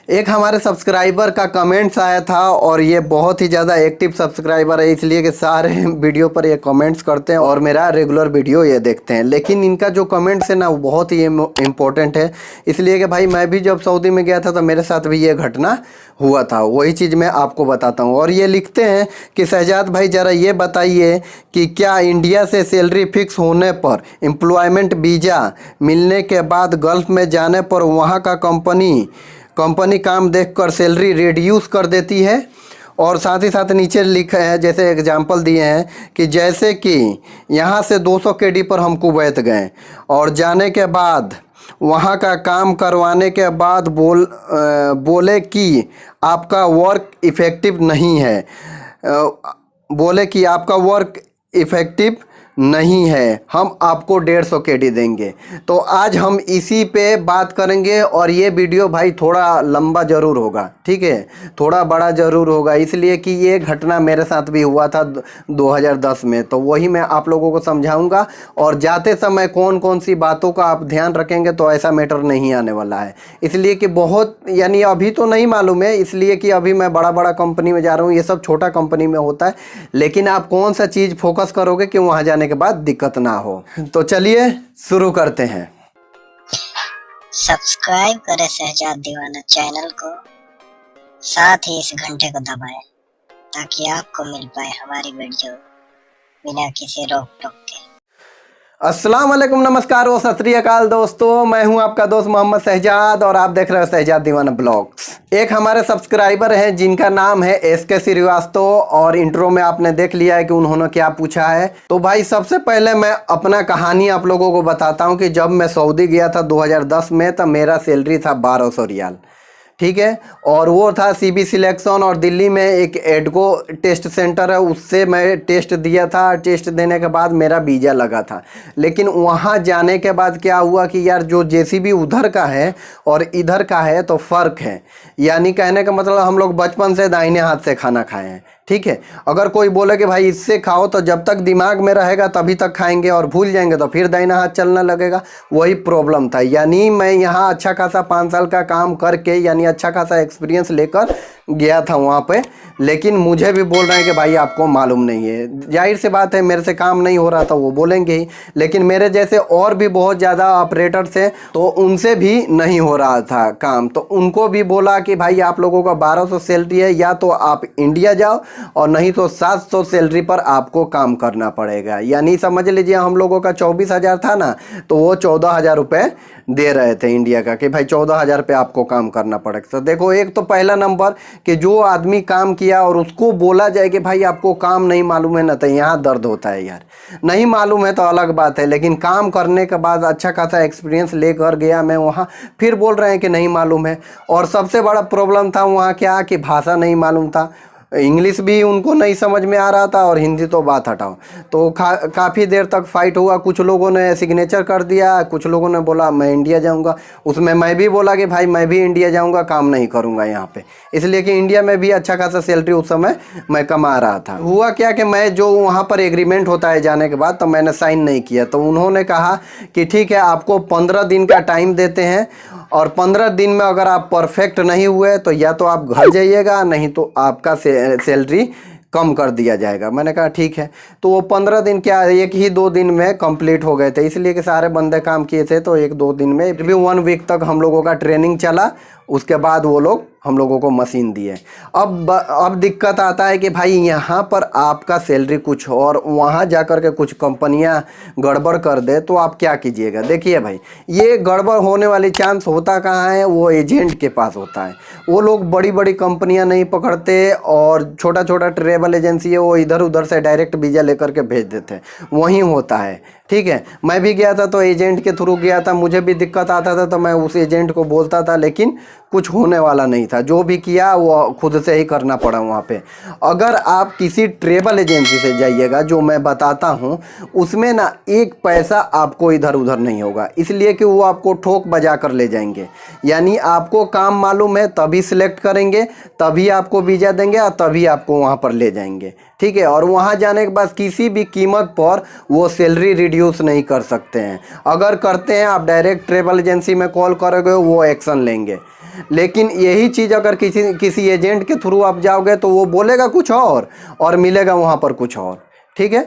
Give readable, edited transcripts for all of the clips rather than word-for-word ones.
एक हमारे सब्सक्राइबर का कमेंट्स आया था और ये बहुत ही ज़्यादा एक्टिव सब्सक्राइबर है, इसलिए कि सारे वीडियो पर ये कमेंट्स करते हैं और मेरा रेगुलर वीडियो ये देखते हैं। लेकिन इनका जो कमेंट्स है ना वो बहुत ही इम्पोर्टेंट है, इसलिए कि भाई मैं भी जब सऊदी में गया था तो मेरे साथ भी ये घटना हुआ था, वही चीज़ मैं आपको बताता हूँ। और ये लिखते हैं कि शहजाद भाई ज़रा ये बताइए कि क्या इंडिया से सैलरी फिक्स होने पर एम्प्लॉयमेंट वीज़ा मिलने के बाद गल्फ़ में जाने पर वहाँ का कंपनी काम देखकर सैलरी रिड्यूस कर देती है। और साथ ही साथ नीचे लिखा है, जैसे एग्जांपल दिए हैं कि जैसे कि यहाँ से 200 केडी पर हम कुवैत गए और जाने के बाद वहाँ का काम करवाने के बाद बोले कि आपका वर्क इफ़ेक्टिव नहीं है, बोले कि आपका वर्क इफ़ेक्टिव नहीं है, हम आपको 150 केडी देंगे। तो आज हम इसी पे बात करेंगे और ये वीडियो भाई थोड़ा लंबा ज़रूर होगा, ठीक है, थोड़ा बड़ा ज़रूर होगा, इसलिए कि ये घटना मेरे साथ भी हुआ था 2010 में। तो वही मैं आप लोगों को समझाऊंगा और जाते समय कौन कौन सी बातों का आप ध्यान रखेंगे तो ऐसा मैटर नहीं आने वाला है। इसलिए कि बहुत यानी अभी तो नहीं मालूम है, इसलिए कि अभी मैं बड़ा कंपनी में जा रहा हूँ, ये सब छोटा कंपनी में होता है। लेकिन आप कौन सा चीज़ फोकस करोगे कि वहाँ जाने के बाद दिक्कत ना हो। तो चलिए शुरू करते हैं। सब्सक्राइब करें शहजाद दीवाना चैनल को, साथ ही इस घंटे को दबाएं ताकि आपको मिल पाए हमारी वीडियो बिना किसी रोक टोक के। अस्सलाम वालेकुम, नमस्कार व सत श्री अकाल दोस्तों, मैं हूं आपका दोस्त मोहम्मद शहजाद और आप देख रहे हो शहजाद दीवाना ब्लॉग्स। एक हमारे सब्सक्राइबर हैं जिनका नाम है SK श्रीवास्तव और इंट्रो में आपने देख लिया है कि उन्होंने क्या पूछा है। तो भाई सबसे पहले मैं अपना कहानी आप लोगों को बताता हूं कि जब मैं सऊदी गया था 2010 में तो मेरा सैलरी था 1200 रियाल, ठीक है, और वो था CB सिलेक्शन और दिल्ली में एक एडको टेस्ट सेंटर है, उससे मैं टेस्ट दिया था। टेस्ट देने के बाद मेरा वीज़ा लगा था। लेकिन वहाँ जाने के बाद क्या हुआ कि यार जो JCB उधर का है और इधर का है तो फ़र्क है, यानी कहने का मतलब हम लोग बचपन से दाहिने हाथ से खाना खाए हैं, ठीक है। अगर कोई बोले कि भाई इससे खाओ तो जब तक दिमाग में रहेगा तभी तक खाएंगे और भूल जाएंगे तो फिर दाहिना हाथ चलने लगेगा, वही प्रॉब्लम था। यानी मैं यहाँ अच्छा खासा 5 साल का काम करके यानी अच्छा खासा एक्सपीरियंस लेकर गया था वहाँ पे, लेकिन मुझे भी बोल रहे हैं कि भाई आपको मालूम नहीं है। जाहिर सी बात है, मेरे से काम नहीं हो रहा था वो बोलेंगे ही, लेकिन मेरे जैसे और भी बहुत ज़्यादा ऑपरेटर्स हैं तो उनसे भी नहीं हो रहा था काम। तो उनको भी बोला कि भाई आप लोगों का 1200 सैलरी है, या तो आप इंडिया जाओ और नहीं तो 700 सैलरी पर आपको काम करना पड़ेगा। यानी समझ लीजिए हम लोगों का 24,000 था ना, तो वो 14,000 रुपये दे रहे थे इंडिया का कि भाई 14,000 पे आपको काम करना पड़ेगा। तो देखो, एक तो पहला नंबर कि जो आदमी काम किया और उसको बोला जाए कि भाई आपको काम नहीं मालूम है ना, तो यहाँ दर्द होता है यार। नहीं मालूम है तो अलग बात है, लेकिन काम करने के बाद अच्छा खासा एक्सपीरियंस लेकर गया मैं वहाँ, फिर बोल रहे हैं कि नहीं मालूम है। और सबसे बड़ा प्रॉब्लम था वहाँ क्या कि भाषा नहीं मालूम था, इंग्लिश भी उनको नहीं समझ में आ रहा था और हिंदी तो बात हटाओ। तो काफ़ी देर तक फाइट हुआ, कुछ लोगों ने सिग्नेचर कर दिया, कुछ लोगों ने बोला मैं इंडिया जाऊंगा। उसमें मैं भी बोला कि भाई मैं भी इंडिया जाऊंगा, काम नहीं करूंगा यहाँ पे, इसलिए कि इंडिया में भी अच्छा खासा सैलरी उस समय मैं कमा रहा था। हुआ क्या कि मैं जो वहाँ पर एग्रीमेंट होता है जाने के बाद, तो मैंने साइन नहीं किया। तो उन्होंने कहा कि ठीक है आपको 15 दिन का टाइम देते हैं और 15 दिन में अगर आप परफेक्ट नहीं हुए तो या तो आप घर जाइएगा, नहीं तो आपका सैलरी कम कर दिया जाएगा। मैंने कहा ठीक है। तो वो 15 दिन क्या 1 ही 2 दिन में कंप्लीट हो गए थे, इसलिए कि सारे बंदे काम किए थे। तो 1-2 दिन में फिर भी 1 वीक तक हम लोगों का ट्रेनिंग चला, उसके बाद वो लोग हम लोगों को मशीन दिए। अब दिक्कत आता है कि भाई यहाँ पर आपका सैलरी कुछ और वहाँ जा कर के कुछ कंपनियाँ गड़बड़ कर दे तो आप क्या कीजिएगा। देखिए भाई, ये गड़बड़ होने वाली चांस होता कहाँ है, वो एजेंट के पास होता है। वो लोग बड़ी बड़ी कंपनियाँ नहीं पकड़ते और छोटा छोटा ट्रेवल एजेंसी है वो इधर उधर से डायरेक्ट वीज़ा लेकर के भेज देते हैं, वहीं होता है, ठीक है। मैं भी गया था तो एजेंट के थ्रू गया था, मुझे भी दिक्कत आता था तो मैं उस एजेंट को बोलता था, लेकिन कुछ होने वाला नहीं था। जो भी किया वो खुद से ही करना पड़ा वहाँ पे। अगर आप किसी ट्रेवल एजेंसी से जाइएगा, जो मैं बताता हूँ, उसमें ना एक पैसा आपको इधर उधर नहीं होगा, इसलिए कि वो आपको ठोक बजा कर ले जाएंगे। यानी आपको काम मालूम है तभी सिलेक्ट करेंगे, तभी आपको वीज़ा देंगे और तभी आपको वहाँ पर ले जाएंगे, ठीक है। और वहाँ जाने के बाद किसी भी कीमत पर वो सैलरी रिड्यूस नहीं कर सकते हैं। अगर करते हैं आप डायरेक्ट ट्रेवल एजेंसी में कॉल करोगे वो एक्शन लेंगे। लेकिन यही चीज़ अगर किसी एजेंट के थ्रू आप जाओगे तो वो बोलेगा कुछ और मिलेगा वहाँ पर कुछ और। ठीक है,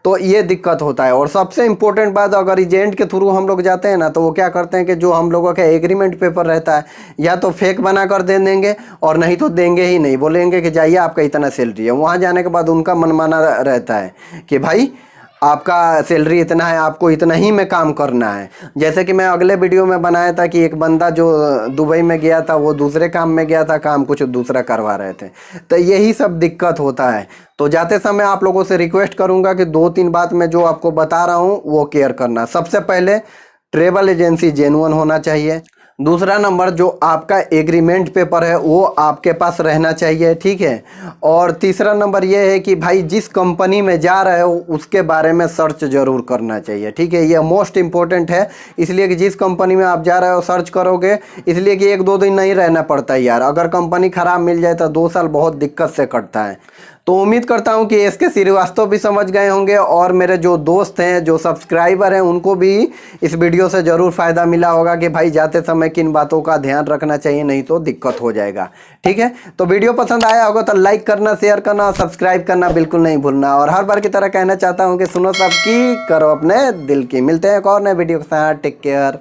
तो ये दिक्कत होता है। और सबसे इम्पोर्टेंट बात, अगर एजेंट के थ्रू हम लोग जाते हैं ना, तो वो क्या करते हैं कि जो हम लोगों का एग्रीमेंट पेपर रहता है या तो फेक बना कर दे देंगे और नहीं तो देंगे ही नहीं, बोलेंगे कि जाइए आपका इतना सैलरी है। वहाँ जाने के बाद उनका मनमाना रहता है कि भाई आपका सैलरी इतना है, आपको इतना ही में काम करना है। जैसे कि मैं अगले वीडियो में बनाया था कि एक बंदा जो दुबई में गया था वो दूसरे काम में गया था, काम कुछ दूसरा करवा रहे थे। तो यही सब दिक्कत होता है। तो जाते समय आप लोगों से रिक्वेस्ट करूंगा कि 2-3 बात मैं जो आपको बता रहा हूँ वो केयर करना। सबसे पहले ट्रैवल एजेंसी जेन्युइन होना चाहिए। दूसरा नंबर, जो आपका एग्रीमेंट पेपर है वो आपके पास रहना चाहिए। ठीक है, और तीसरा नंबर ये है कि भाई जिस कंपनी में जा रहे हो उसके बारे में सर्च जरूर करना चाहिए। ठीक है, ये मोस्ट इंपॉर्टेंट है, इसलिए कि जिस कंपनी में आप जा रहे हो सर्च करोगे, इसलिए कि 1-2 दिन नहीं रहना पड़ता है यार। अगर कंपनी ख़राब मिल जाए तो 2 साल बहुत दिक्कत से कटता है। तो उम्मीद करता हूं कि एसके श्रीवास्तव भी समझ गए होंगे और मेरे जो दोस्त हैं, जो सब्सक्राइबर हैं, उनको भी इस वीडियो से ज़रूर फ़ायदा मिला होगा कि भाई जाते समय किन बातों का ध्यान रखना चाहिए, नहीं तो दिक्कत हो जाएगा। ठीक है, तो वीडियो पसंद आया होगा तो लाइक करना, शेयर करना और सब्सक्राइब करना बिल्कुल नहीं भूलना। और हर बार की तरह कहना चाहता हूँ कि सुनो सबकी, करो अपने दिल की। मिलते हैं एक और नए वीडियो के साथ। Take care.